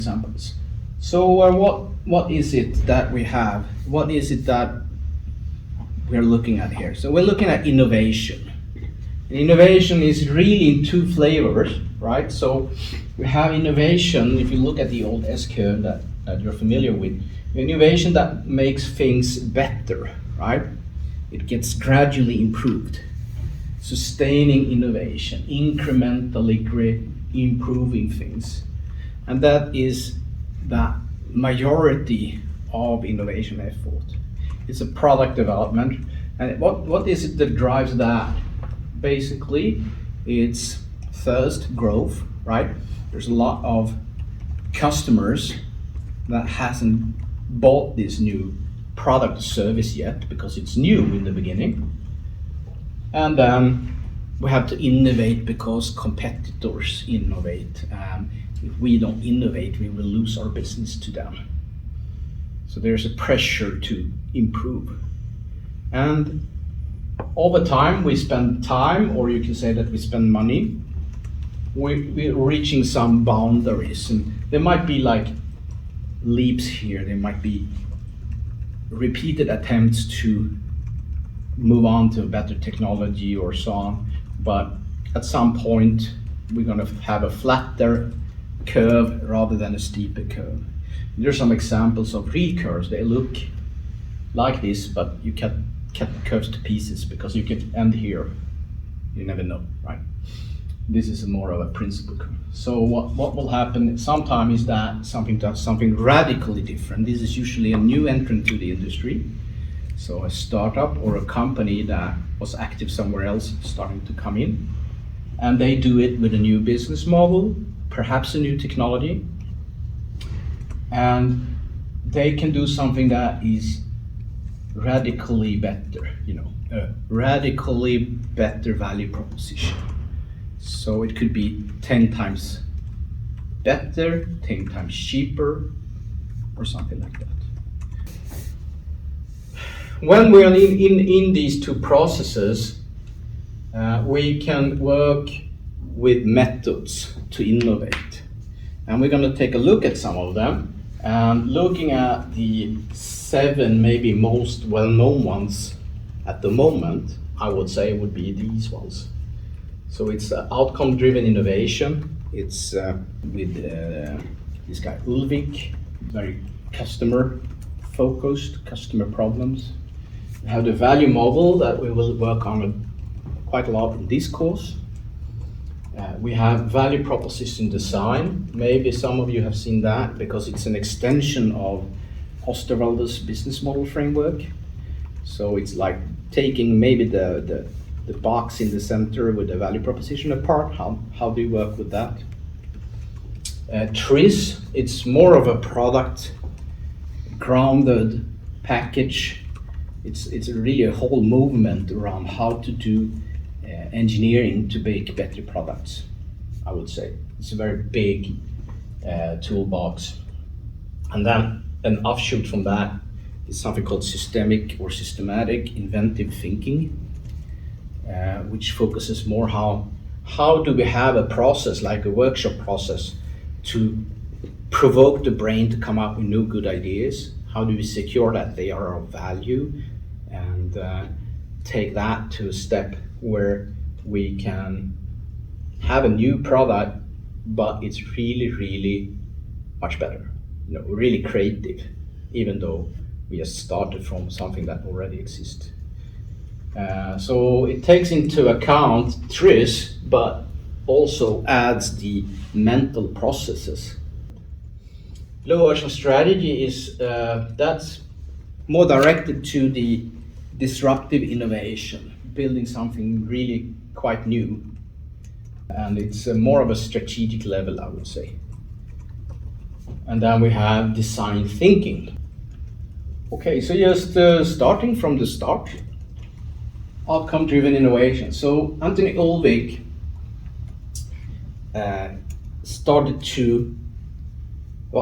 examples. So what is it that we have? What is it that we're looking at here? So we're looking at innovation. And innovation is really in two flavors, right? So we have innovation, if you look at the old S-curve that you're familiar with, innovation that makes things better, right? It gets gradually improved. Sustaining innovation, incrementally improving things. And that is the majority of innovation effort. It's a product development. And what is it that drives that? Basically, it's first growth, right? There's a lot of customers that hasn't bought this new product or service yet because it's new in the beginning. And then we have to innovate because competitors innovate. If we don't innovate, we will lose our business to them. So there's a pressure to improve. And over time, we spend time, or you can say that we spend money, we're reaching some boundaries. And there might be like leaps here. There might be repeated attempts to move on to better technology or so on. But at some point, we're going to have a flatter curve rather than a steeper curve. There's some examples of real curves. They look like this, but you cut the curves to pieces because you can end here. You never know, right? This is more of a principle curve. So what will happen sometimes is that something does something radically different. This is usually a new entrant to the industry. So a startup or a company that was active somewhere else starting to come in. And they do it with a new business model, perhaps a new technology. And they can do something that is radically better, a radically better value proposition. So it could be 10 times better, 10 times cheaper, or something like that. When we are in these two processes, we can work with methods to innovate. And we're going to take a look at some of them. Looking at the 7 maybe most well-known ones at the moment, I would say would be these ones. So it's outcome-driven innovation. It's with this guy Ulvik, very customer-focused, customer problems. We have the value model that we will work on quite a lot in this course. We have value proposition design. Maybe some of you have seen that because it's an extension of Osterwalder's business model framework. So it's like taking maybe the box in the center with the value proposition apart. How do you work with that? TRIZ, it's more of a product grounded package. It's really a whole movement around how to do engineering to make better products, I would say. It's a very big toolbox. And then an offshoot from that is something called systemic or systematic inventive thinking, which focuses more how do we have a process like a workshop process to provoke the brain to come up with new good ideas. How do we secure that they are of value and take that to a step where we can have a new product, but it's really, really much better, really creative, even though we have started from something that already exists. So it takes into account TRIZ, but also adds the mental processes. Low ocean strategy is that's more directed to the disruptive innovation, building something really quite new. And it's more of a strategic level, I would say. And then we have design thinking. Okay, so just starting from the start, outcome-driven innovation. So Anthony Ulvik started to,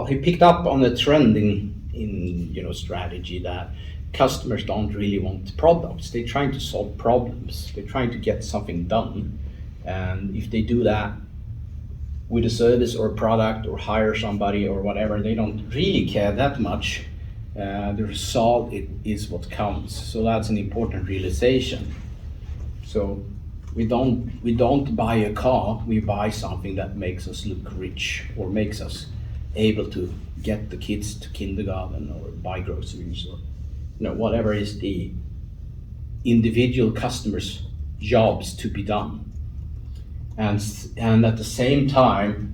he picked up on a trend in strategy that customers don't really want products. They're trying to solve problems. They're trying to get something done. And if they do that with a service or product or hire somebody or whatever. They don't really care that much. The result is what counts. So that's an important realization. So we don't buy a car, we buy something that makes us look rich or makes us able to get the kids to kindergarten or buy groceries or whatever is the individual customer's jobs to be done. And at the same time,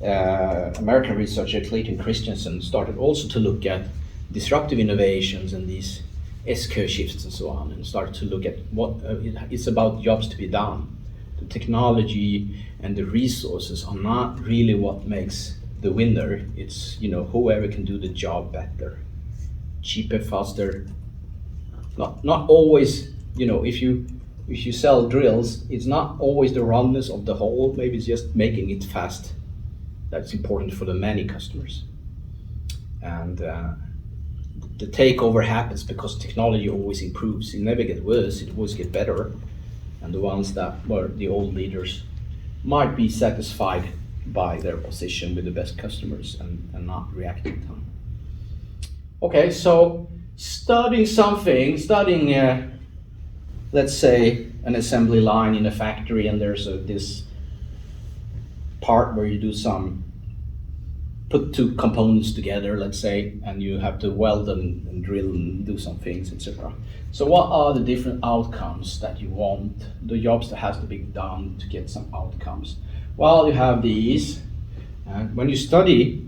American researcher Clayton Christensen started also to look at disruptive innovations and these S-curve shifts and so on, and started to look at what it's about jobs to be done. The technology and the resources are not really what makes the winner. It's whoever can do the job better, cheaper, faster. Not always. If you sell drills, it's not always the roundness of the hole. Maybe it's just making it fast. That's important for the many customers. And the takeover happens because technology always improves. It never gets worse, it always gets better. And the ones that were the old leaders might be satisfied by their position with the best customers and not reacting to them. Okay, so studying, let's say, an assembly line in a factory, and there's this part where you do put two components together, let's say, and you have to weld and drill and do some things, etc. So what are the different outcomes that you want, the jobs that has to be done to get some outcomes? Well, you have these. When you study,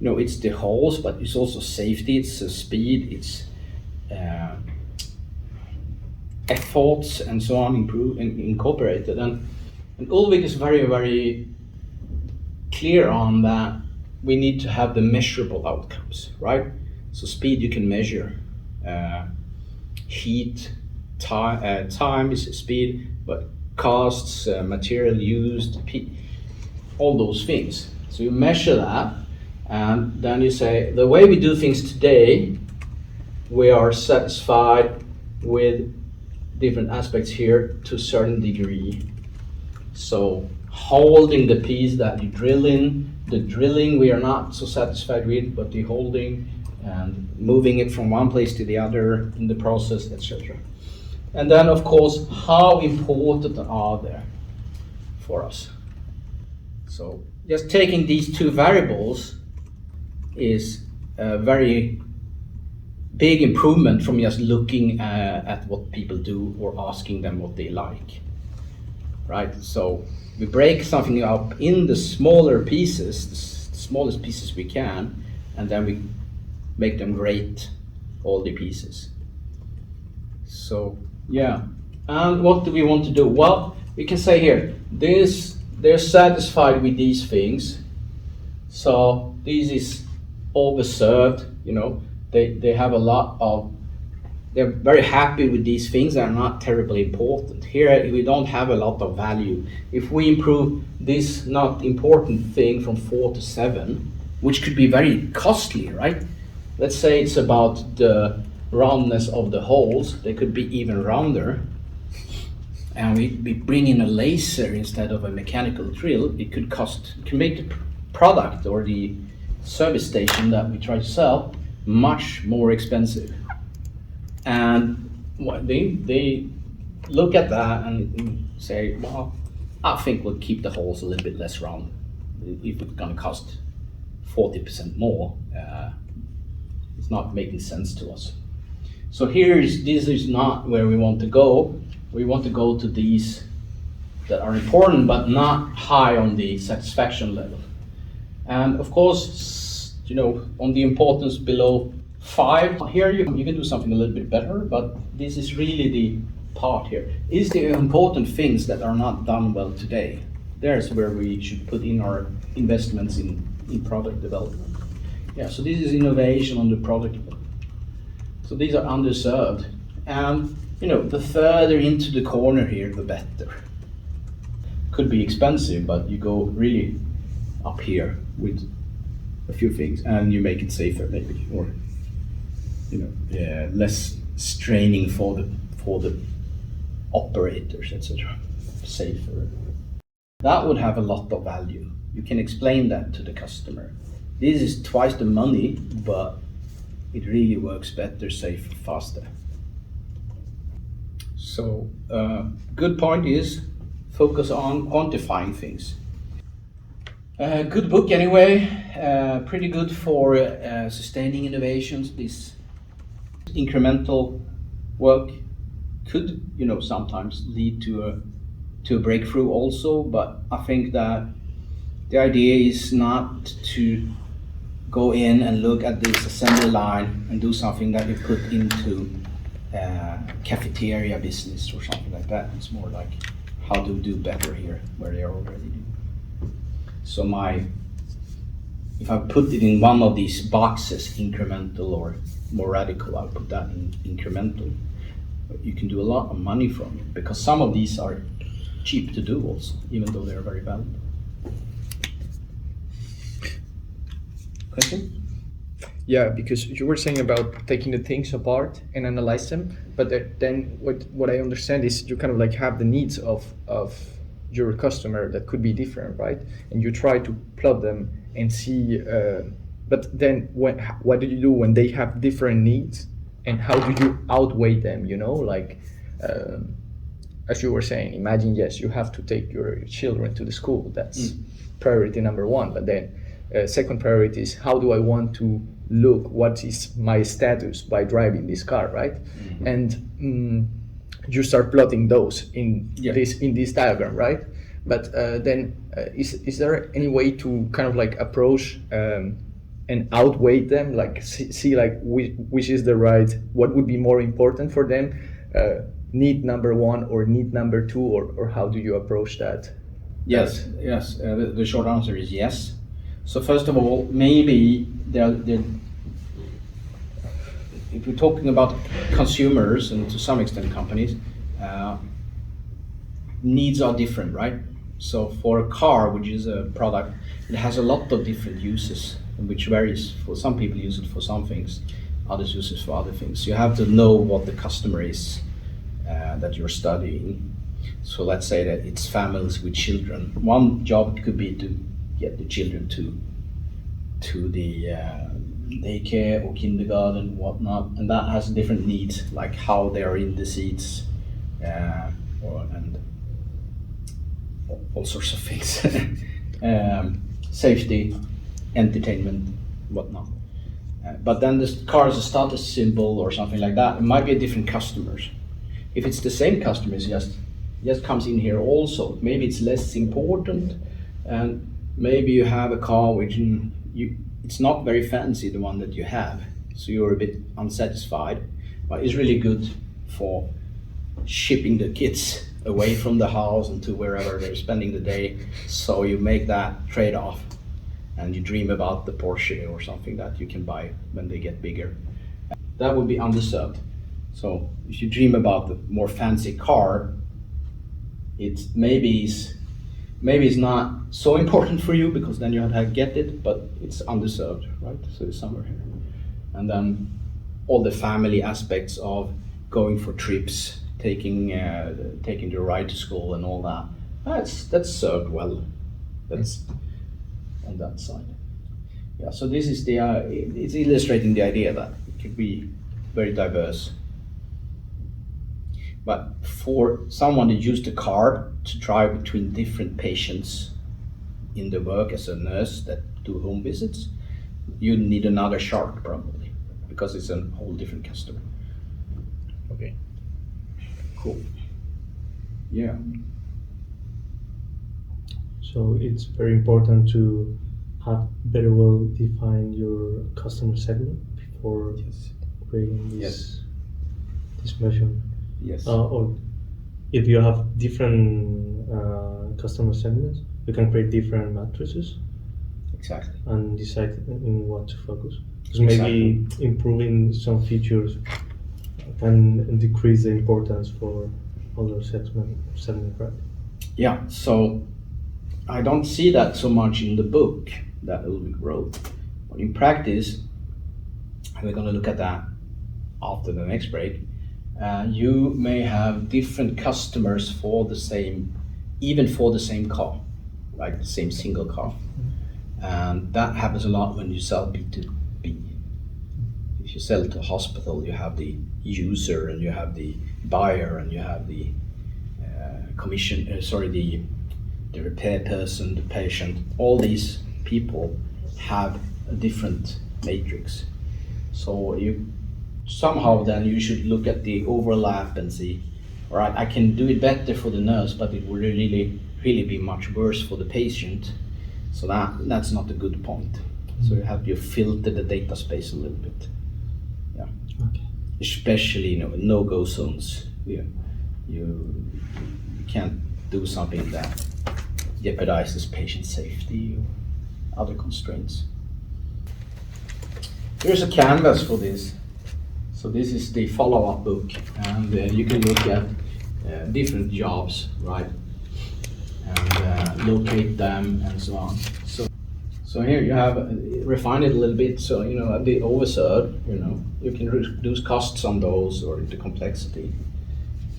it's the holes, but it's also safety, it's speed, it's efforts and so on incorporated. And Ulrich is very, very clear on that we need to have the measurable outcomes, right? So speed you can measure, heat, time is speed, but costs, material used, all those things. So you measure that, and then you say, the way we do things today, we are satisfied with different aspects here to a certain degree. So holding the piece that you drill in, the drilling we are not so satisfied with, but the holding and moving it from one place to the other in the process, etc. And then of course, how important are they for us? So just taking these two variables is a very big improvement from just looking at what people do or asking them what they like, right? So we break something up in the smaller pieces, the smallest pieces we can, and then we make them rate all the pieces. So yeah, and what do we want to do? Well, we can say here, they're satisfied with these things, so this is overserved, they have a lot of, they're very happy with these things that are not terribly important. Here we don't have a lot of value. If we improve this not important thing from 4 to 7, which could be very costly, right? Let's say it's about the roundness of the holes, they could be even rounder. And we bring in a laser instead of a mechanical drill, it can make the product or the service station that we try to sell much more expensive. And they look at that and say, well, I think we'll keep the holes a little bit less round. If it's going to cost 40% more, it's not making sense to us. So this is not where we want to go. We want to go to these that are important but not high on the satisfaction level. And of course, on the importance below 5, here you can do something a little bit better, but this is really the part here. Is the important things that are not done well today. There's where we should put in our investments in product development. Yeah, so this is innovation on the product level. So these are underserved. And the further into the corner here, the better. Could be expensive, but you go really up here with a few things, and you make it safer maybe, or less straining for the operators, etc. Safer. That would have a lot of value. You can explain that to the customer. This is twice the money, but it really works better, safer, faster. So, good point is focus on quantifying things. Good book anyway, pretty good for sustaining innovations. This incremental work could, sometimes lead to a breakthrough also, but I think that the idea is not to go in and look at this assembly line and do something that you put into cafeteria business or something like that. It's more like how to do better here where they are already doing. So if I put it in one of these boxes, incremental or more radical, I'll put that in incremental. But you can do a lot of money from it because some of these are cheap to do also, even though they're very valuable. Question? Yeah, because you were saying about taking the things apart and analyze them, but then what I understand is you kind of like have the needs of your customer that could be different, right? And you try to plot them and see, but then what do you do when they have different needs, and how do you outweigh them? As you were saying, imagine, yes, you have to take your children to the school. That's priority number one. But then second priority is how do I want to look? What is my status by driving this car, right? And you start plotting those in this diagram, right? But then is there any way to kind of like approach and outweigh them, like see like which is the right, what would be more important for them? Need number one or need number two, or how do you approach that? Yes. The short answer is yes. So first of all, maybe if we're talking about consumers and to some extent companies, needs are different, right? So for a car, which is a product, it has a lot of different uses, which varies. For some people use it for some things, others use it for other things. You have to know what the customer is that you're studying. So let's say that it's families with children. One job could be to get the children to the daycare or kindergarten, whatnot, and that has different needs, like how they are in the seats, and all sorts of things, safety, entertainment, whatnot. But then the car is a status symbol or something like that. It might be a different customers. If it's the same customers, just comes in here also. Maybe it's less important, and maybe you have a car which it's not very fancy, the one that you have, so you're a bit unsatisfied, but it's really good for shipping the kids away from the house and to wherever they're spending the day. So you make that trade-off and you dream about the Porsche or something that you can buy when they get bigger. That would be underserved. So if you dream about the more fancy car, it's maybe it's not so important for you because then you have to get it, but it's underserved, right? So it's somewhere here. And then all the family aspects of going for trips, taking the ride to school and all that, that's served well. That's on that side. Yeah, so this is it's illustrating the idea that it could be very diverse. But for someone to use the car to drive between different patients in the work as a nurse that do home visits, you need another shark probably, because it's a whole different customer. Okay. Cool. Yeah. So it's very important to have very well defined your customer segment before creating this measurement. Yes. Or if you have different customer segments, you can create different matrices. Exactly. And decide in what to focus. Because maybe improving some features can decrease the importance for other segment, right? Yeah. So I don't see that so much in the book that Ulrich wrote, but in practice, and we're going to look at that after the next break. You may have different customers even for the same car. right? Same single car. And that happens a lot when you sell B2B. If you sell to a hospital, you have the user and you have the buyer and you have the the repair person, the patient. All these people have a different matrix. So you somehow then you should look at the overlap and see, all right, I can do it better for the nurse, but it will really be much worse for the patient. So that's not a good point. So you have to filter the data space a little bit. Yeah. Okay. Especially no-go zones. You can't do something that jeopardizes patient safety or other constraints. Here's a canvas for this. So this is the follow-up book, and you can look at different jobs, right? And locate them and so on. So here you have refine it a little bit. So at the overserved, you can reduce costs on those or the complexity.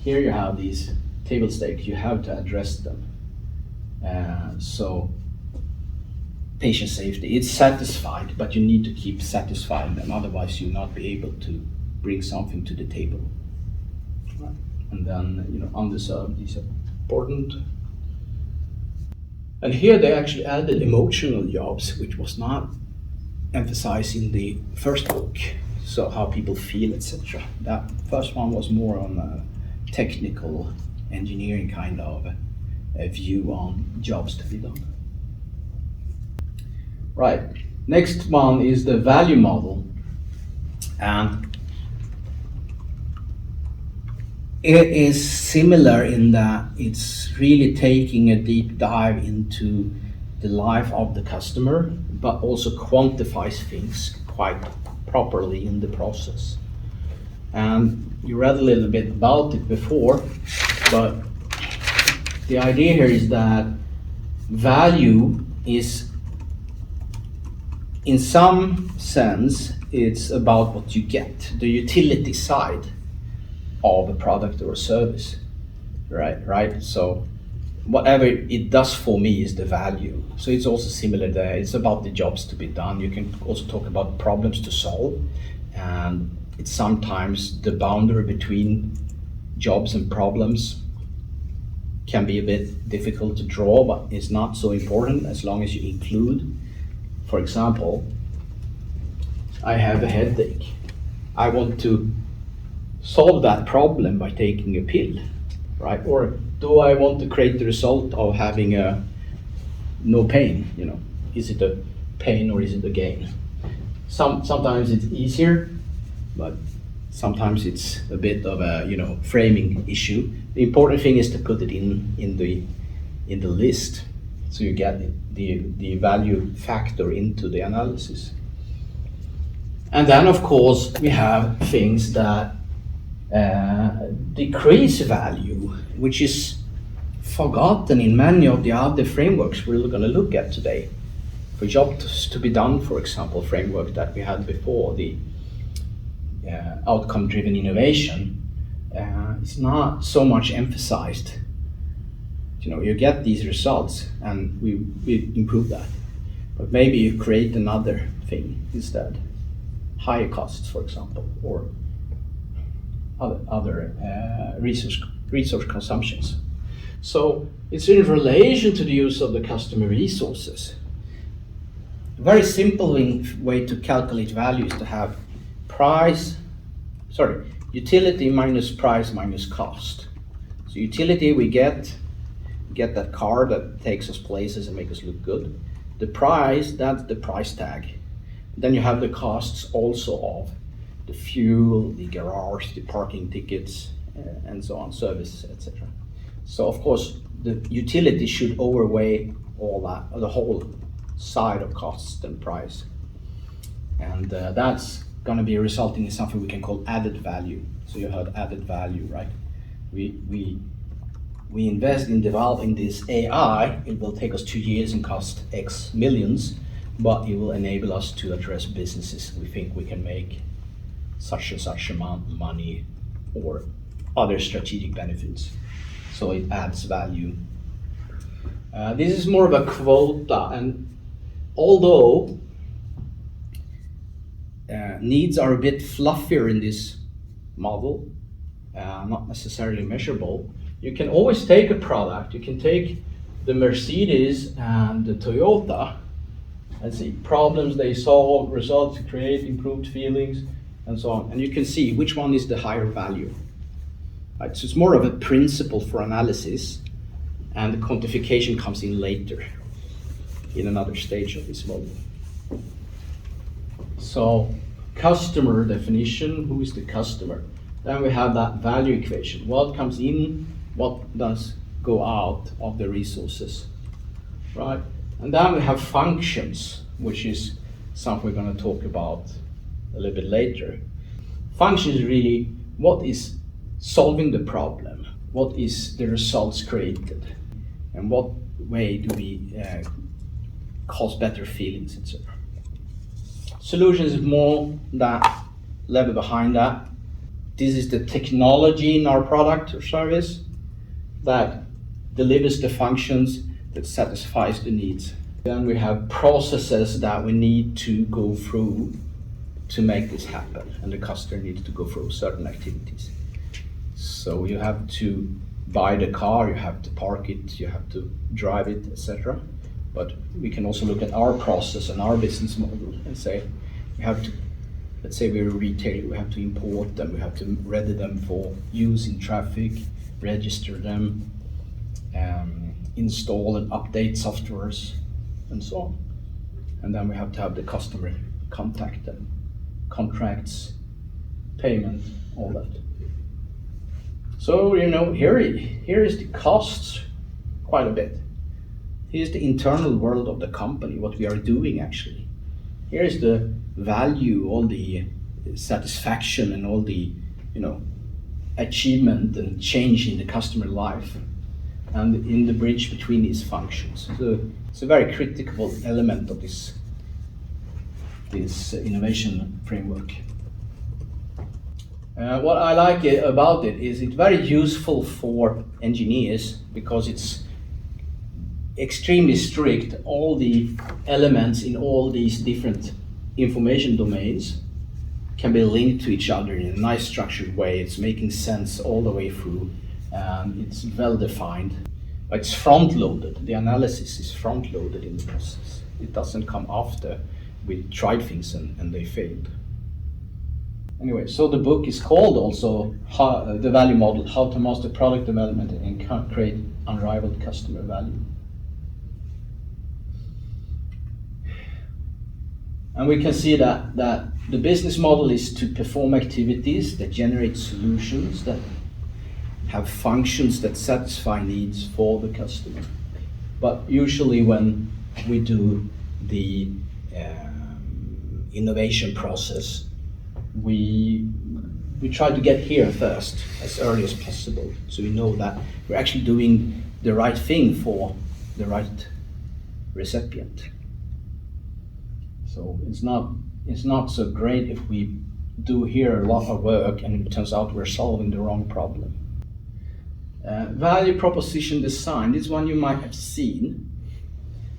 Here you have these table stakes. You have to address them. So patient safety, it's satisfied, but you need to keep satisfying them. Otherwise, you'll not be able to bring something to the table. Right. And then underserved, these are important. And here they actually added emotional jobs, which was not emphasized in the first book. So how people feel, etc. That first one was more on a technical engineering kind of a view on jobs to be done. Right, next one is the value model. And it is similar in that it's really taking a deep dive into the life of the customer, but also quantifies things quite properly in the process. And you read a little bit about it before, but the idea here is that value is, in some sense, it's about what you get, the utility side of a product or a service, right? So whatever it does for me is the value. So it's also similar there. It's about the jobs to be done. You can also talk about problems to solve, and it's sometimes the boundary between jobs and problems can be a bit difficult to draw, but it's not so important as long as you include. For example, I have a headache. I want to solve that problem by taking a pill, right? Or do I want to create the result of having no pain? Is it a pain or is it a gain? Sometimes it's easier, but sometimes it's a bit of a framing issue. The important thing is to put it in the list, so you get the value factor into the analysis. And then of course we have things that decrease value, which is forgotten in many of the other frameworks we're going to look at today. For jobs to be done, for example, framework that we had before, the outcome-driven innovation, is not so much emphasized. You get these results and we improve that, but maybe you create another thing instead, higher costs, for example, or other resource consumptions. So it's in relation to the use of the customer resources. A very simple way to calculate value is to have utility minus price minus cost. So utility, we get that car that takes us places and makes us look good. The price, that's the price tag. Then you have the costs also of the fuel, the garage, the parking tickets, and so on, services, etc. So of course, the utility should overweigh all that, the whole side of cost and price. And that's going to be resulting in something we can call added value. So you heard added value, right? We invest in developing this AI. It will take us 2 years and cost X millions, but it will enable us to address businesses we think we can make such and such amount of money or other strategic benefits. So it adds value. This is more of a quota, and although needs are a bit fluffier in this model, not necessarily measurable, you can always take a product. You can take the Mercedes and the Toyota and see problems they solve, results to create, improved feelings, and so on. And you can see which one is the higher value. Right? So it's more of a principle for analysis, and the quantification comes in later in another stage of this model. So customer definition, who is the customer? Then we have that value equation. What comes in, what does go out of the resources, right? And then we have functions, which is something we're going to talk about a little bit later. Function is really what is solving the problem, what is the results created, and what way do we cause better feelings, etc. Solutions is more that level behind that. This is the technology in our product or service that delivers the functions that satisfies the needs. Then we have processes that we need to go through to make this happen, and the customer needs to go through certain activities. So you have to buy the car, you have to park it, you have to drive it, etc. But we can also look at our process and our business model and say, we have to, let's say we're a retailer, we have to import them, we have to ready them for use in traffic, register them, install and update softwares, and so on. And then we have to have the customer contact them, contracts, payment, all that. So, here is the costs quite a bit. Here's the internal world of the company, what we are doing actually. Here is the value, all the satisfaction and all the, achievement and change in the customer life, and in the bridge between these functions. So it's a very critical element of this innovation framework. What I like about it is it's very useful for engineers because it's extremely strict. All the elements in all these different information domains can be linked to each other in a nice structured way. It's making sense all the way through. It's well defined. It's front loaded. The analysis is front loaded in the process. It doesn't come after we tried things and they failed. Anyway, so the book is called also The Value Model, How to Master Product Development and Create Unrivaled Customer Value. And we can see that the business model is to perform activities that generate solutions that have functions that satisfy needs for the customer. But usually when we do the innovation process, we try to get here first as early as possible, so we know that we're actually doing the right thing for the right recipient. So it's not so great if we do here a lot of work and it turns out we're solving the wrong problem. Value proposition design, this one you might have seen.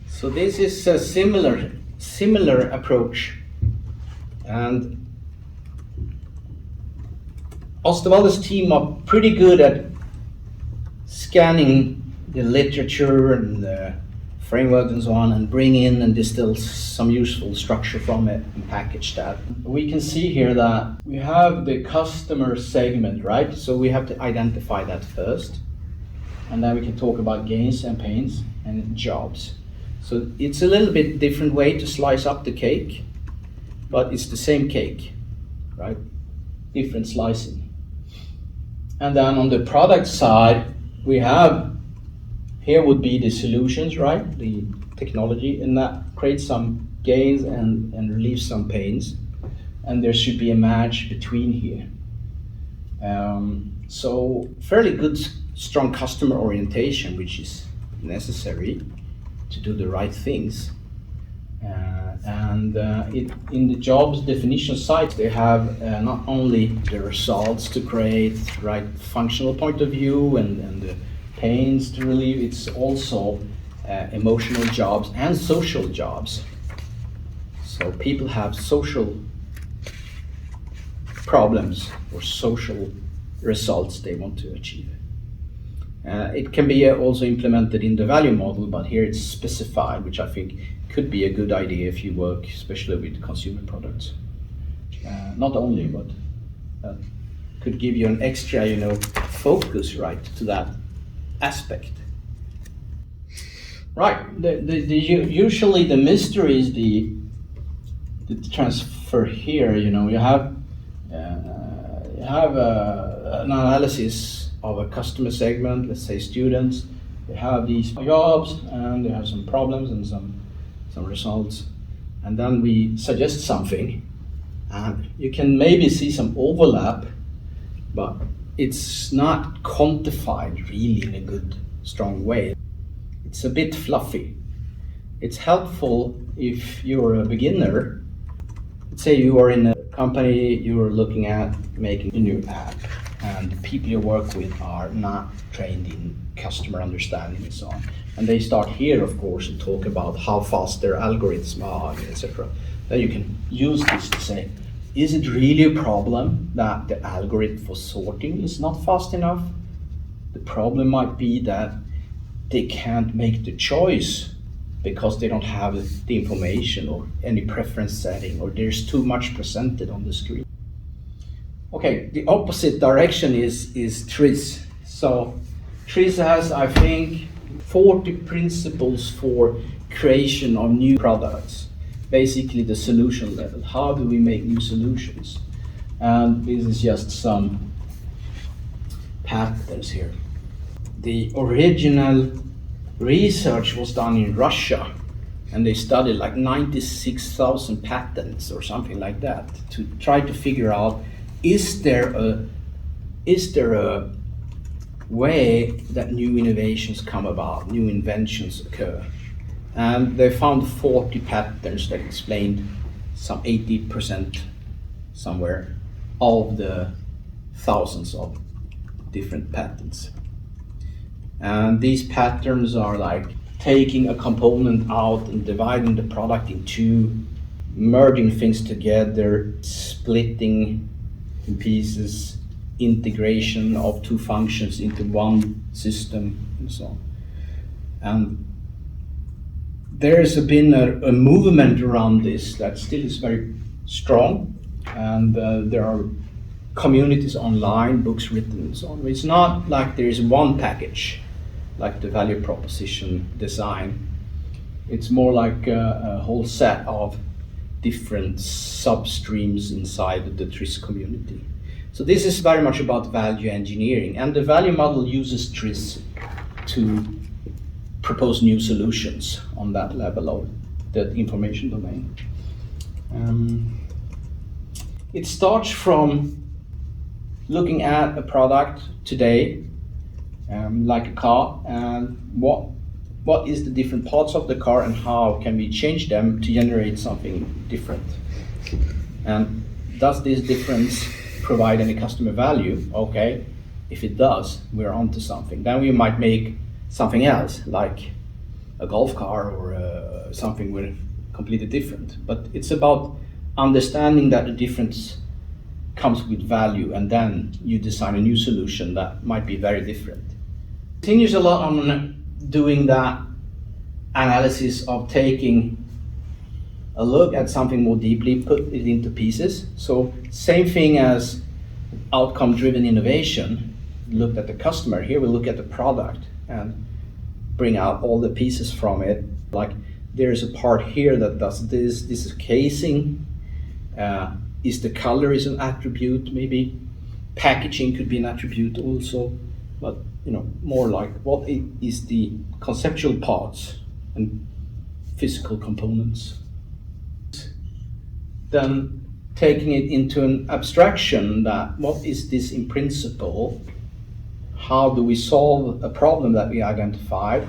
So this is a similar approach, and Osterwalder's team are pretty good at scanning the literature and the framework and so on, and bring in and distill some useful structure from it and package that. We can see here that we have the customer segment, right? So we have to identify that first, and then we can talk about gains and pains and jobs. So it's a little bit different way to slice up the cake, but it's the same cake, right? Different slicing. And then on the product side, we have, here would be the solutions, right? The technology, and that creates some gains and relieves some pains. And there should be a match between here. So fairly good, strong customer orientation, which is necessary to do the right things. In the jobs definition side, they have not only the results to create, right functional point of view and the pains to relieve, it's also emotional jobs and social jobs. So people have social problems or social results they want to achieve. It can be also implemented in the value model, but here it's specified, which I think could be a good idea if you work especially with consumer products. Not only, but could give you an extra, focus, right, to that aspect. Right. Usually the mystery is the transfer here. You have an analysis of a customer segment, let's say students. They have these jobs and they have some problems and some results, and then we suggest something, and you can maybe see some overlap, but it's not quantified really in a good, strong way. It's a bit fluffy. It's helpful if you're a beginner. Let's say you are in a company, you are looking at making a new app, and the people you work with are not trained in customer understanding and so on. And they start here, of course, and talk about how fast their algorithms are, etc. Then you can use this to say, is it really a problem that the algorithm for sorting is not fast enough? The problem might be that they can't make the choice because they don't have the information or any preference setting, or there's too much presented on the screen. Okay, the opposite direction is TRIZ. So TRIZ has, I think, 40 principles for creation of new products. Basically the solution level. How do we make new solutions? And this is just some patterns here. The original research was done in Russia, and they studied like 96,000 patents or something like that to try to figure out, is there a way that new innovations come about, new inventions occur? And they found 40 patterns that explained some 80% somewhere of the thousands of different patents. And these patterns are like taking a component out and dividing the product in two, merging things together, splitting in pieces, integration of two functions into one system, and so on. And there's been a movement around this that still is very strong, and there are communities online, books written, and so on. It's not like there is one package, like the value proposition design. It's more like a whole set of different substreams inside the TRIZ community. So this is very much about value engineering, and the value model uses TRIZ to propose new solutions on that level of the information domain. It starts from looking at a product today, like a car, and what is the different parts of the car and how can we change them to generate something different? And does this difference provide any customer value? Okay, if it does, we're onto something. Then we might make something else, like a golf car or something with completely different. But it's about understanding that the difference comes with value, and then you design a new solution that might be very different. It continues a lot on doing that analysis of taking a look at something more deeply, put it into pieces. So same thing as outcome-driven innovation, looked at the customer. Here we look at the product and bring out all the pieces from it. Like there's a part here that does this is casing, is the color is an attribute, maybe packaging could be an attribute also, but more like what is the conceptual parts and physical components. Then taking it into an abstraction, that what is this in principle? How do we solve a problem that we identified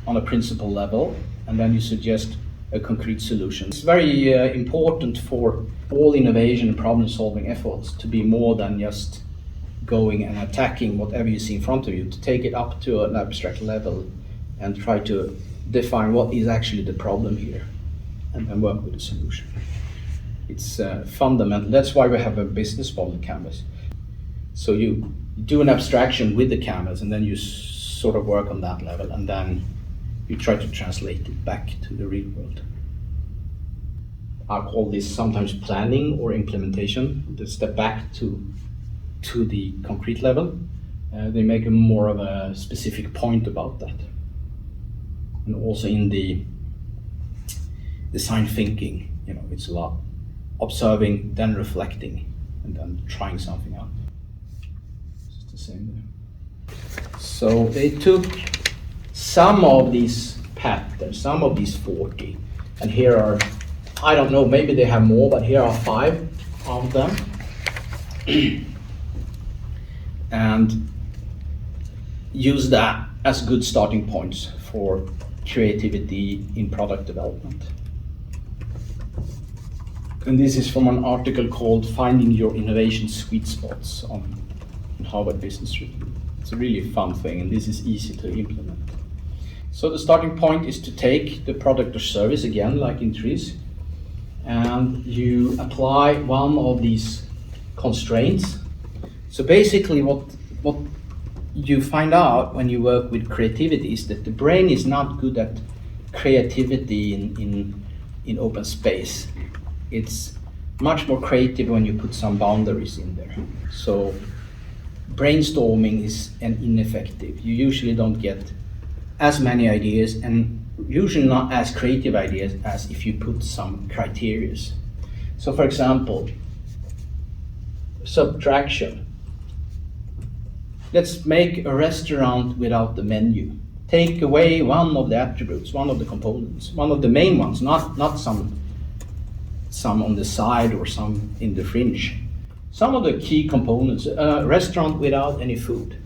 on a principle level? And then you suggest a concrete solution. It's very important for all innovation and problem solving efforts to be more than just going and attacking whatever you see in front of you, to take it up to an abstract level and try to define what is actually the problem here, and then work with the solution. It's fundamental. That's why we have a business model canvas. So you do an abstraction with the canvas, and then you sort of work on that level, and then you try to translate it back to the real world. I call this sometimes planning or implementation, the step back to the concrete level. They make a more of a specific point about that. And also in the design thinking, it's a lot observing, then reflecting, and then trying something out. It's the same there. So they took some of these patterns, some of these 40, and here are, I don't know, maybe they have more, but here are 5 of them. And use that as good starting points for creativity in product development. And this is from an article called Finding Your Innovation Sweet Spots on Harvard Business Review. It's a really fun thing, and this is easy to implement. So the starting point is to take the product or service, again, like in trees, and you apply one of these constraints. So basically what you find out when you work with creativity is that the brain is not good at creativity in open space. It's much more creative when you put some boundaries in there. So brainstorming is ineffective. You usually don't get as many ideas, and usually not as creative ideas as if you put some criteria. So for example, subtraction. Let's make a restaurant without the menu. Take away one of the attributes, one of the components, one of the main ones, not some on the side or some in the fringe. Some of the key components, a restaurant without any food.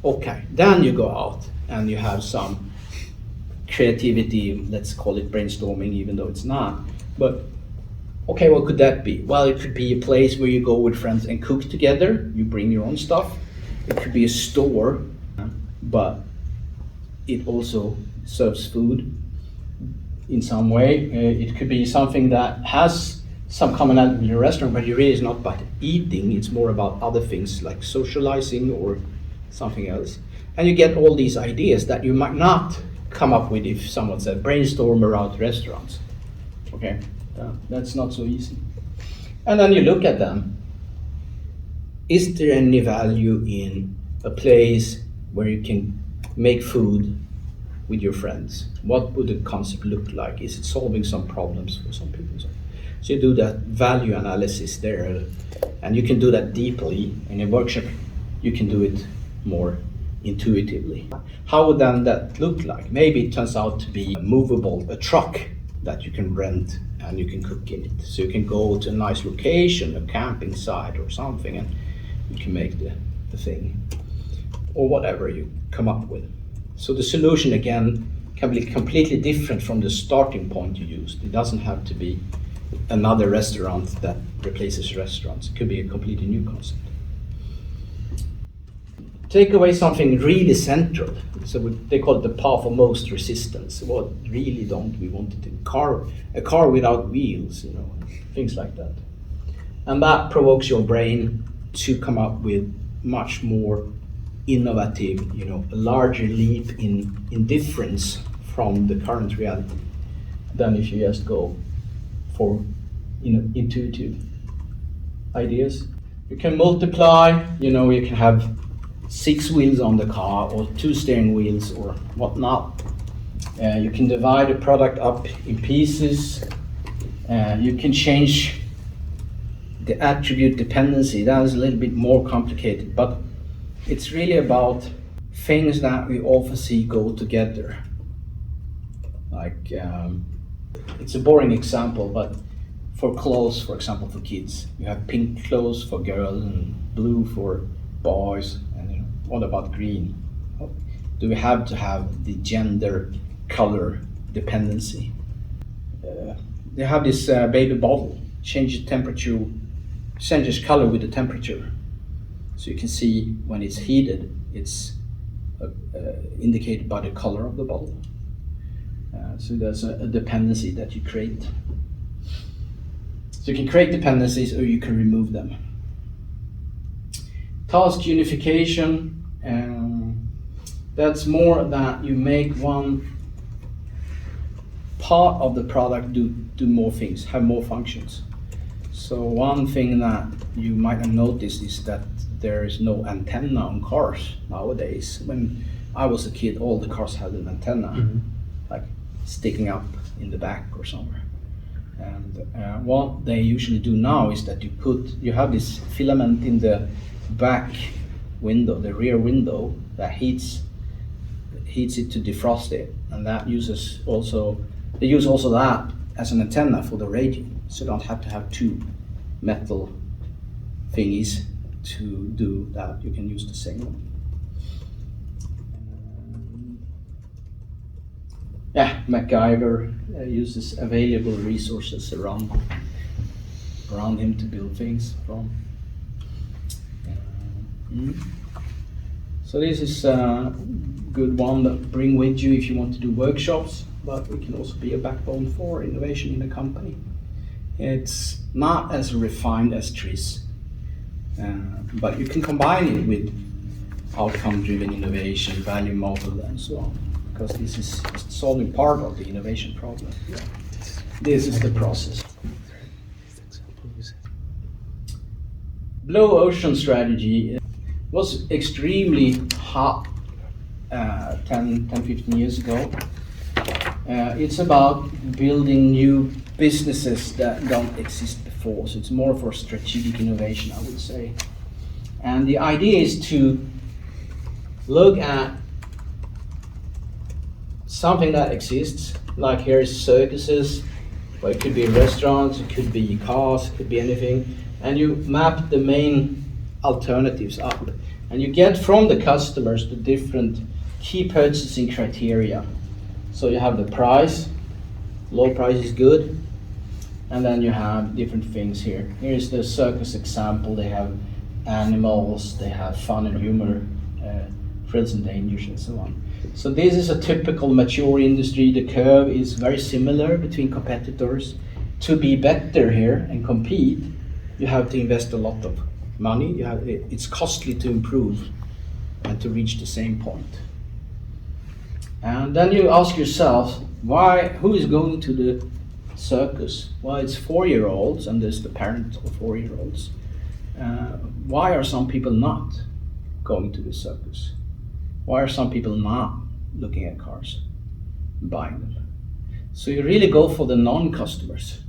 Okay, then you go out and you have some creativity, let's call it brainstorming, even though it's not. But okay, what could that be? Well, it could be a place where you go with friends and cook together. You bring your own stuff. It could be a store, but it also serves food in some way. It could be something that has some commonality with your restaurant, but it really is not about eating. It's more about other things like socializing or something else. And you get all these ideas that you might not come up with if someone said brainstorm around restaurants. Okay, that's not so easy. And then you look at them. Is there any value in a place where you can make food with your friends? What would the concept look like? Is it solving some problems for some people? So you do that value analysis there, and you can do that deeply. In a workshop, you can do it more intuitively. How would then that look like? Maybe it turns out to be a truck that you can rent and you can cook in it. So you can go to a nice location, a camping site or something, and you can make the thing, or whatever you come up with. So the solution, again, can be completely different from the starting point you used. It doesn't have to be another restaurant that replaces restaurants. It could be a completely new concept. Take away something really central. So they call it the path of most resistance. What really don't we want it in? A car without wheels, things like that. And that provokes your brain to come up with much more innovative, a larger leap in difference from the current reality than if you just go for intuitive ideas. You can multiply, you can have 6 wheels on the car or 2 steering wheels or whatnot. You can divide a product up in pieces. You can change the attribute dependency. That is a little bit more complicated, but it's really about things that we often see go together. Like, it's a boring example, but for clothes, for example, for kids, you have pink clothes for girls and blue for boys, and what about green? Do we have to have the gender color dependency? They have this baby bottle, changes color with the temperature. So you can see when it's heated, it's indicated by the color of the bottle. So there's a dependency that you create. So you can create dependencies or you can remove them. Task unification, that's more that you make one part of the product do more things, have more functions. So one thing that you might have noticed is that there is no antenna on cars nowadays. When I was a kid, all the cars had an antenna, like sticking up in the back or somewhere. And what they usually do now is that you have this filament in the back window, the rear window, that heats it to defrost it, and that uses also, they use also that as an antenna for the radio, so you don't have to have two metal thingies to do that. You can use the same one. Yeah, MacGyver uses available resources around him to build things from. So this is a good one to bring with you if you want to do workshops, but it can also be a backbone for innovation in a company. It's not as refined as TRIZ, but you can combine it with outcome-driven innovation, value model, and so on, because this is solving part of the innovation problem. Yeah. This is the process. Blue ocean strategy was extremely hot 10-15 years ago. It's about building new businesses that don't exist before, so it's more for strategic innovation, I would say. And the idea is to look at something that exists, like here is circuses, or it could be restaurants, it could be cars, it could be anything, and you map the main alternatives up, and you get from the customers the different key purchasing criteria. So you have the price, low price is good, and then you have different things here. Here's the circus example. They have animals, they have fun and humor, thrills and dangers, and so on. So this is a typical mature industry. The curve is very similar between competitors. To be better here and compete, you have to invest a lot of money. It's costly to improve and to reach the same point. And then you ask yourself, who is going to the circus? Well, it's 4-year-olds, and there's the parent of 4-year-olds. Why are some people not going to the circus? Why are some people not looking at cars and buying them? So you really go for the non-customers,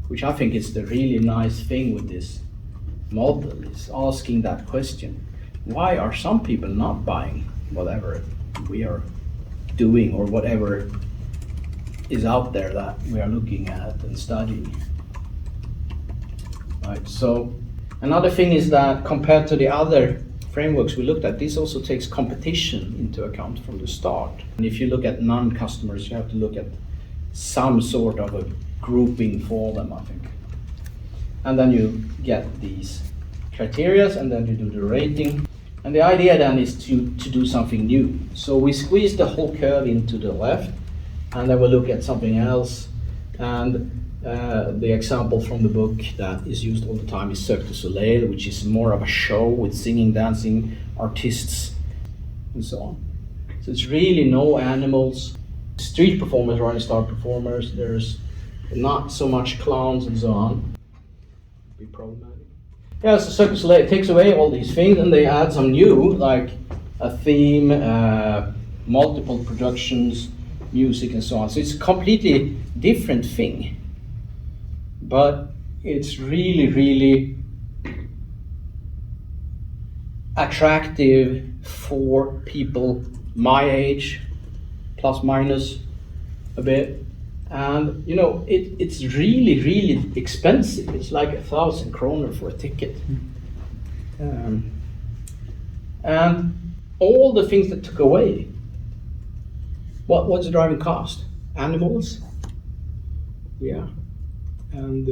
which I think is the really nice thing with this model, is asking that question. Why are some people not buying whatever we are doing or whatever is out there that we are looking at and studying? Right. So another thing is that compared to the other frameworks we looked at, this also takes competition into account from the start. And if you look at non-customers, you have to look at some sort of a grouping for them, I think. And then you get these criteria, and then you do the rating. And the idea then is to do something new. So we squeeze the whole curve into the left, and then we'll look at something else. And the example from the book that is used all the time is Cirque du Soleil, which is more of a show with singing, dancing, artists, and so on. So it's really no animals. Street performers are only star performers. There's not so much clowns and so on. Be problematic. Yeah, so Cirque du Soleil takes away all these things and they add some new, like a theme, multiple productions, music, and so on. So it's a completely different thing. But it's really, really attractive for people my age, plus minus a bit. And you know, it's really, really expensive. It's like 1,000 kroner for a ticket. And all the things that took away, what's the driving cost? Animals? Yeah. And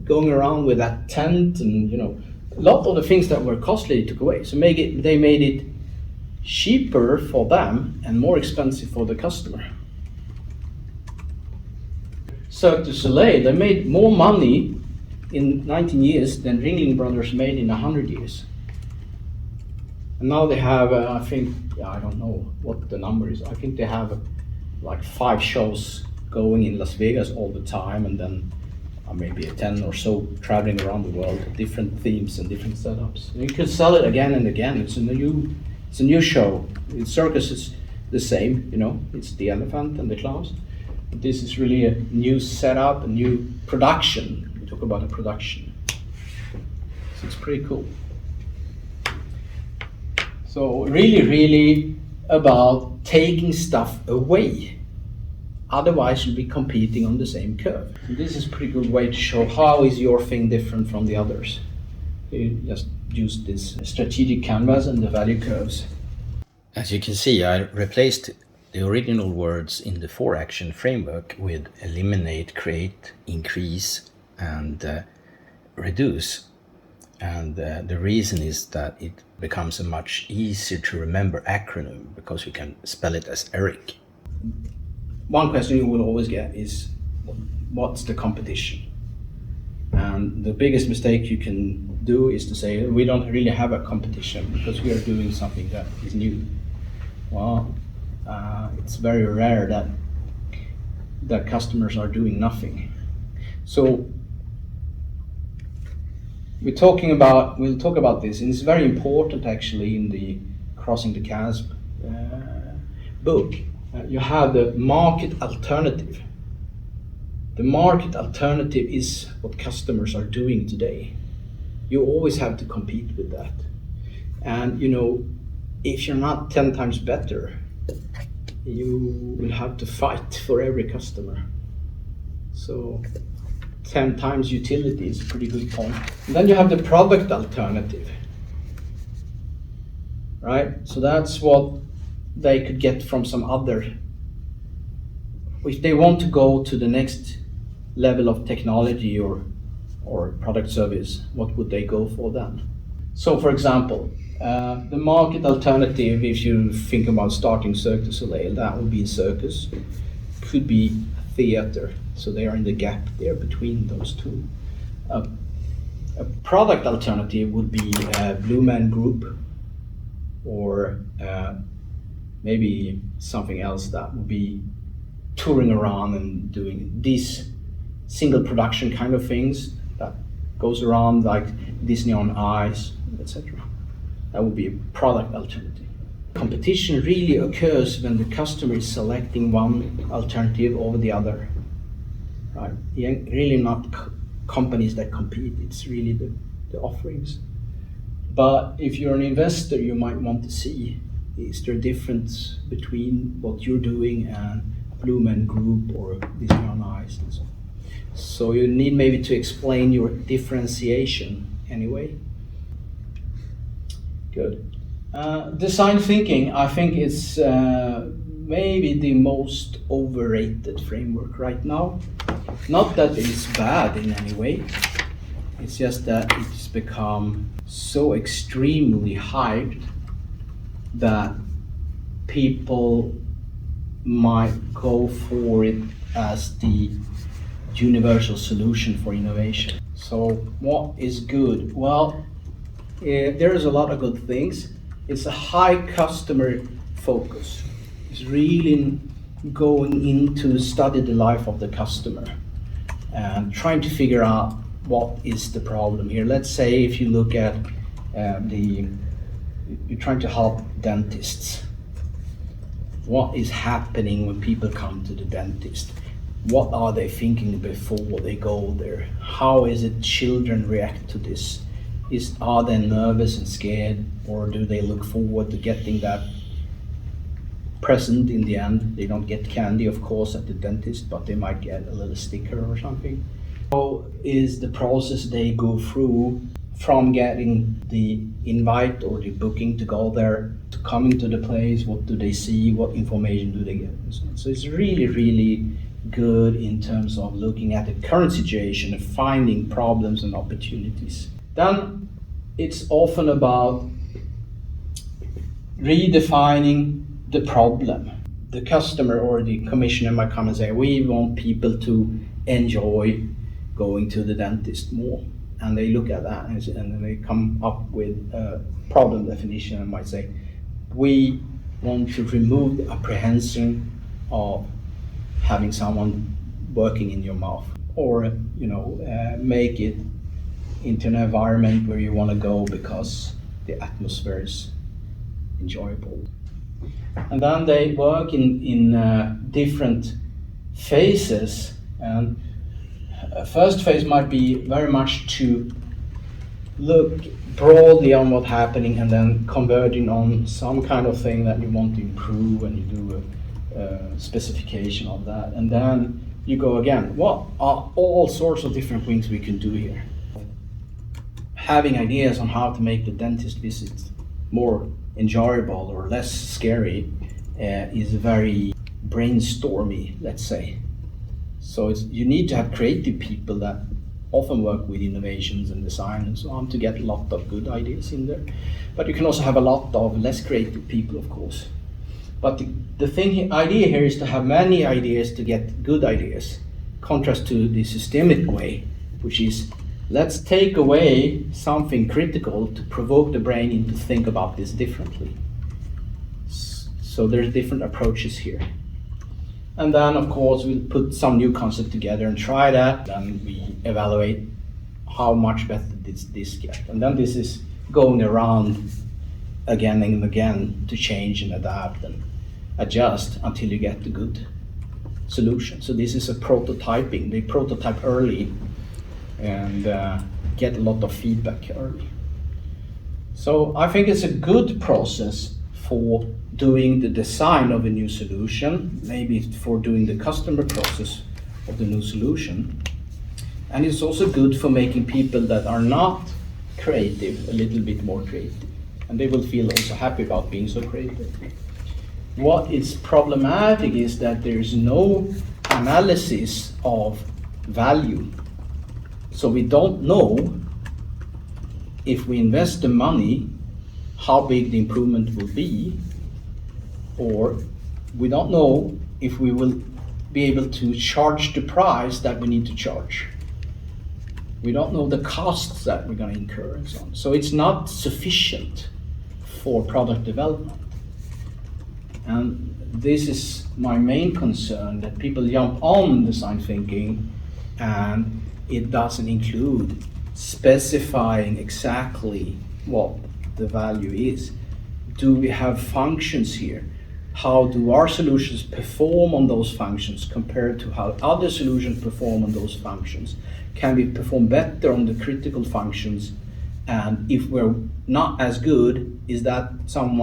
going around with that tent, and you know, a lot of the things that were costly took away. So they made it cheaper for them and more expensive for the customer. Cirque du Soleil, they made more money in 19 years than Ringling Brothers made in 100 years. And now they have, I think, I don't know what the number is. I think they have like 5 shows going in Las Vegas all the time, and then maybe 10 or so traveling around the world, different themes and different setups. And you can sell it again and again. It's a new show. In circus is the same, you know, it's the elephant and the clowns. But this is really a new setup, a new production. We talk about a production. So it's pretty cool. So really about taking stuff away. Otherwise you'll be competing on the same curve. And this is a pretty good way to show how is your thing different from the others. You just use this strategic canvas and the value curves. As you can see, I replaced the original words in the 4-action framework with eliminate, create, increase, and reduce. And the reason is that it becomes a much easier to remember acronym because you can spell it as Eric. One question you will always get is, what's the competition? And the biggest mistake you can do is to say, we don't really have a competition because we are doing something that is new. Well, it's very rare that customers are doing nothing. So we'll talk about this, and it's very important actually in the Crossing the Chasm book. You have the market alternative. The market alternative is what customers are doing today. You always have to compete with that. And you know, if you're not 10 times better, you will have to fight for every customer. So 10 times utility is a pretty good point. And then you have the product alternative, right? So that's what they could get from some other. If they want to go to the next level of technology or product service, what would they go for then? So for example, the market alternative, if you think about starting Cirque du Soleil, that would be a circus, could be a theater. So they are in the gap there between those two. A product alternative would be a Blue Man Group, or maybe something else that would be touring around and doing these single production kind of things that goes around like Disney on Ice, etc. That would be a product alternative. Competition really occurs when the customer is selecting one alternative over the other. Right? Really not companies that compete, it's really the offerings. But if you're an investor, you might want to see, is there a difference between what you're doing and Blue Man Group or Disney on Ice and so on. So you need maybe to explain your differentiation anyway. Good. Design thinking, I think it's maybe the most overrated framework right now. Not that it's bad in any way, it's just that it's become so extremely hyped that people might go for it as the universal solution for innovation. So what is good? Well, there's a lot of good things. It's a high customer focus. It's really going into study the life of the customer and trying to figure out what is the problem here. Let's say if you look at you're trying to help dentists. What is happening when people come to the dentist? What are they thinking before they go there? How is it children react to this? Are they nervous and scared, or do they look forward to getting that present in the end? They don't get candy, of course, at the dentist, but they might get a little sticker or something. How is the process they go through from getting the invite or the booking to go there to coming to the place? What do they see? What information do they get? And so on. So it's really good in terms of looking at the current situation and finding problems and opportunities. Then it's often about redefining the problem. The customer or the commissioner might come and say, we want people to enjoy going to the dentist more. And they look at that and then they come up with a problem definition and might say, we want to remove the apprehension of having someone working in your mouth, or make it into an environment where you want to go because the atmosphere is enjoyable. And then they work in different phases, and a first phase might be very much to look broadly on what's happening and then converging on some kind of thing that you want to improve, and you do a specification of that. And then you go again, what are all sorts of different things we can do here? Having ideas on how to make the dentist visit more enjoyable or less scary is very brainstormy, let's say. So you need to have creative people that often work with innovations and design and so on to get a lot of good ideas in there. But you can also have a lot of less creative people, of course. But the idea here is to have many ideas to get good ideas, contrast to the systemic way, which is let's take away something critical to provoke the brain into think about this differently. So there's different approaches here. And then, of course, we'll put some new concept together and try that, and we evaluate how much better did this get. And then this is going around again and again to change and adapt and adjust until you get the good solution. So this is a prototyping. They prototype early and get a lot of feedback early. So I think it's a good process for doing the design of a new solution, maybe for doing the customer process of the new solution. And it's also good for making people that are not creative a little bit more creative. And they will feel also happy about being so creative. What is problematic is that there is no analysis of value. So we don't know if we invest the money, how big the improvement will be, or we don't know if we will be able to charge the price that we need to charge. We don't know the costs that we're going to incur and so on. So it's not sufficient for product development. And this is my main concern, that people jump on design thinking and it doesn't include specifying exactly what the value is. Do we have functions here? How do our solutions perform on those functions compared to how other solutions perform on those functions? Can we perform better on the critical functions? And if we're not as good, is that some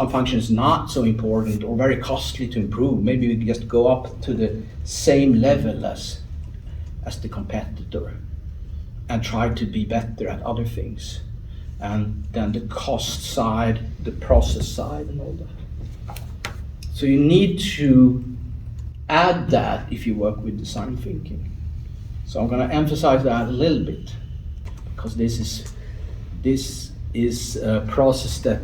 function is not so important or very costly to improve? Maybe we just go up to the same level as the competitor and try to be better at other things. And then the cost side, the process side, and all that. So you need to add that if you work with design thinking. So I'm going to emphasize that a little bit, because this is a process that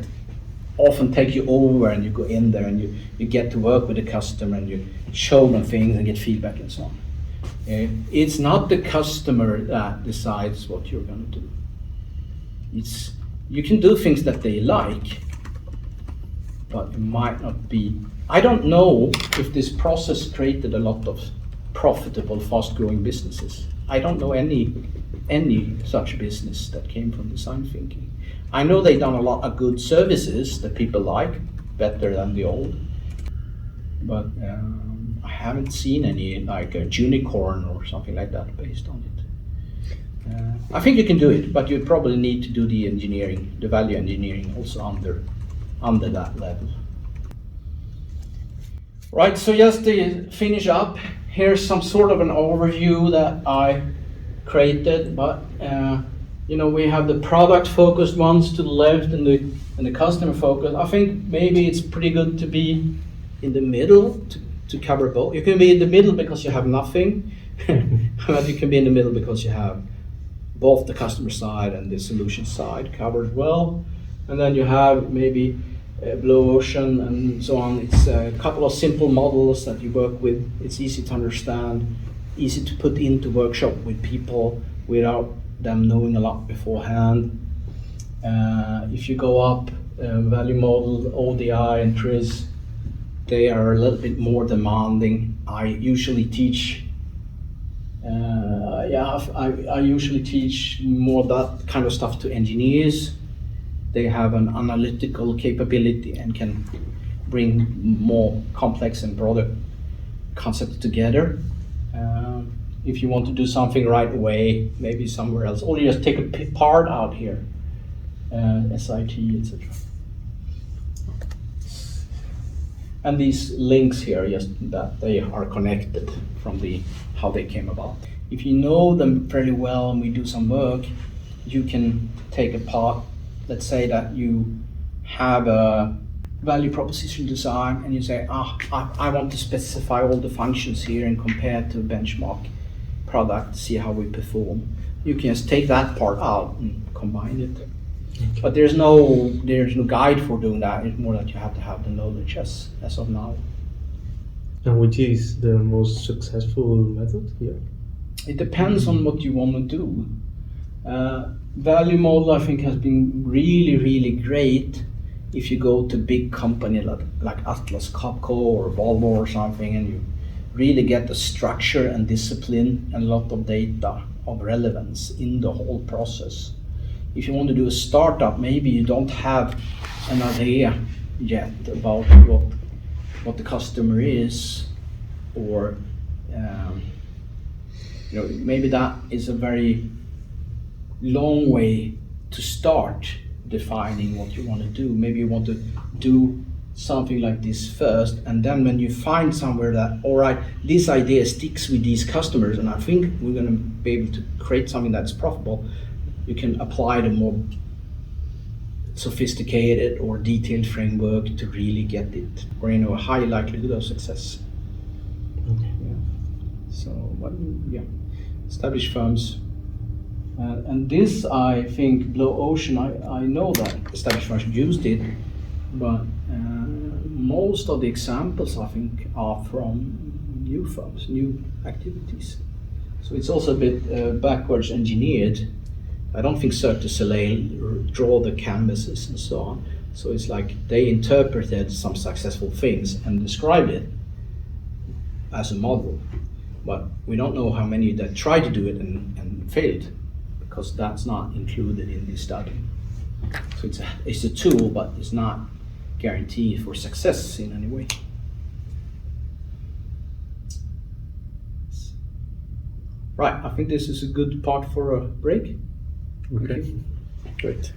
often take you over, and you go in there and you get to work with the customer and you show them things and get feedback and so on. It's not the customer that decides what you're going to do. You can do things that they like, but it might not be. I don't know if this process created a lot of profitable, fast-growing businesses. I don't know any such business that came from design thinking. I know they've done a lot of good services that people like, better than the old, but I haven't seen any like a unicorn or something like that based on it. I think you can do it, but you probably need to do the engineering, the value engineering also under that level. Right, so just to finish up, here's some sort of an overview that I created, but we have the product-focused ones to the left and the customer-focused. I think maybe it's pretty good to be in the middle to cover both. You can be in the middle because you have nothing, but you can be in the middle because you have both the customer side and the solution side covered well. And then you have maybe Blue Ocean and so on. It's a couple of simple models that you work with. It's easy to understand, easy to put into workshop with people without them knowing a lot beforehand. If you go up value model, ODI and TRIZ, they are a little bit more demanding. I usually teach I usually teach more that kind of stuff to engineers. They have an analytical capability and can bring more complex and broader concepts together. If you want to do something right away, maybe somewhere else, or you just take a part out here, SIT, etc. And these links here, just that they are connected from how they came about. If you know them fairly well and we do some work, you can take apart. Let's say that you have a value proposition design and you say, I want to specify all the functions here and compare to a benchmark product, see how we perform. You can just take that part out and combine it. Okay. But there's no guide for doing that. It's more that you have to have the knowledge as of now. And which is the most successful method here? It depends on what you want to do. Value model, I think, has been really, really great if you go to big company like Atlas Copco or Volvo or something, and you really get the structure and discipline and a lot of data of relevance in the whole process. If you want to do a startup, maybe you don't have an idea yet about what the customer is, or maybe that is a very long way to start defining what you want to do. Maybe you want to do something like this first, and then when you find somewhere that, all right, this idea sticks with these customers and I think we're going to be able to create something that's profitable, you can apply the more sophisticated or detailed framework to really get it, or a high likelihood of success. Okay. Yeah. So, established firms. And this, I think, Blue Ocean, I know that established firms used it, but most of the examples, I think, are from new firms, new activities. So it's also a bit backwards engineered. I don't think Cirque du Soleil draw the canvases and so on. So it's like they interpreted some successful things and described it as a model. But we don't know how many that tried to do it and failed, because that's not included in this study. So it's a tool, but it's not guaranteed for success in any way. Right, I think this is a good part for a break. Okay, great.